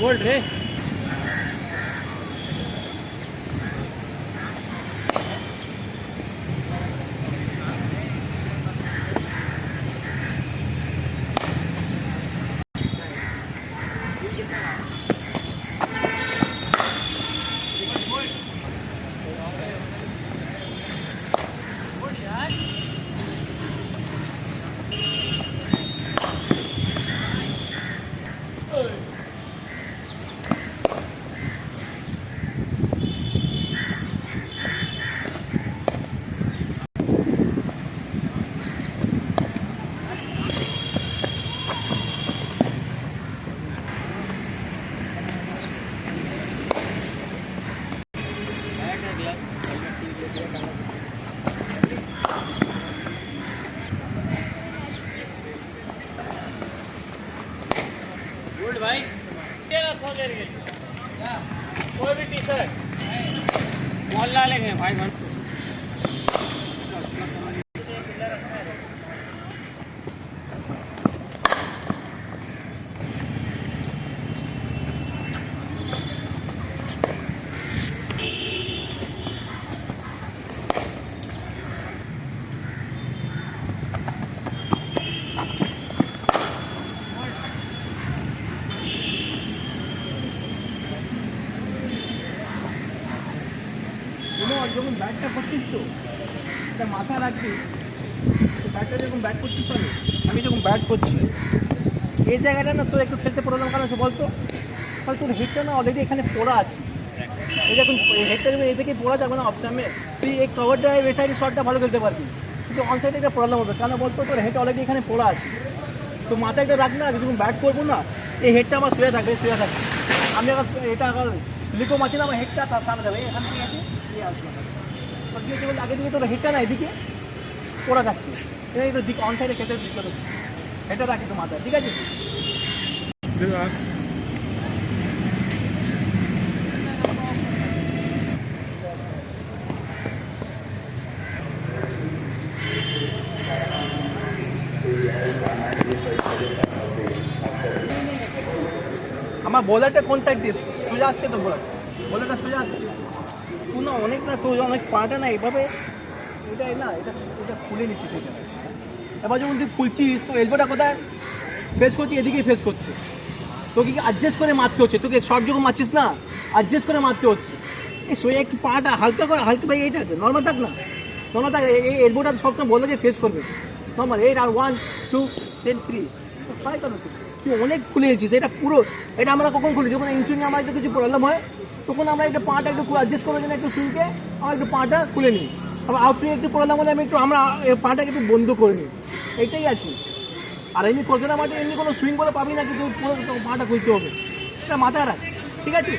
बोल रे गुड भाई कोई भी टी शर्ट मॉल ला लेंगे भाई बन যখন ব্যাটটা করছিস তো এটা মাথায় রাখবি, ব্যাটটা যখন ব্যাট করছিস পারে আমি যখন ব্যাট করছি এই জায়গাটা না তোর একটু খেলতে প্রবলেম কারণ আছে বলতো, তাহলে তোর হেডটা না অলরেডি এখানে পড়া আছে। এই যখন হেডটা যখন এই থেকে পড়া যাবে না অফ টাইমে তুই এই কভার ড্রাইভ এই সাইডে শটটা ভালো খেলতে পারবি, কিন্তু অন সাইডে একটা প্রবলেম হবে কেন বলতো তোর হেড অলরেডি এখানে পড়া আছে। তো মাথায় একটা রাখ না যখন ব্যাট করবো না এই হেডটা আমার শুয়ে থাকবে আমি আবার এটা আবার লিখো মাছি না আমার হেডটা তার সামনে যাবে এখান থেকে আছে এই আসবে আগে দিকে তোর হেডটা না এদিকে পড়া থাকছে এটা দিক অন সাইডে খেতে দিতে হবে হেডটা রাখি তো মাথায়, ঠিক আছে? আমার বোলারটা কোন সাইড দিয়ে সোজা আসছে তো বোলারটা সোজা আসছে তুই না অনেক না তুই অনেক পাটা না এইভাবে এটাই না এটা এটা খুলে নিচ্ছিস এটা। এবার যখন তুই খুলছিস তো এলবোটা কোথায় ফেস করছিস এদিকেই ফেস করছে, তোকে কি অ্যাডজাস্ট করে মারতে হচ্ছে, তোকে শর্ট যখন মারছিস না অ্যাডজাস্ট করে মারতে হচ্ছে। এই সোজা একটু পাটা হালকা করে হালকা ভাই এইটা নর্মাল থাক না নর্মাল থাক, এই এলবোটা সবসময় বললো যে ফেস করবে নর্মাল 8 আর 1 2 10 3 ট্রাই করো তুই অনেক খুলে গেছিস এটা পুরো। এটা আমরা কখন খুলি যখন ইনসুইং আমার একটু কিছু প্রবলেম হয় তখন আমরা একটু পাটা একটু অ্যাডজাস্ট করার জন্য একটু সুইংকে আমরা একটু পাটা খুলে নিই, আবার আউট সুইং একটু প্রবলেম হলে আমি একটু আমরা পাটাকে একটু বন্ধ করে নিই, এইটাই আছে। আর এমনি কলকাতা মাঠে এমনি কোনো সুইং করে পাবি না কিন্তু পুরো পাটা খুলতে হবে, এটা মাথায় রাখ, ঠিক আছে?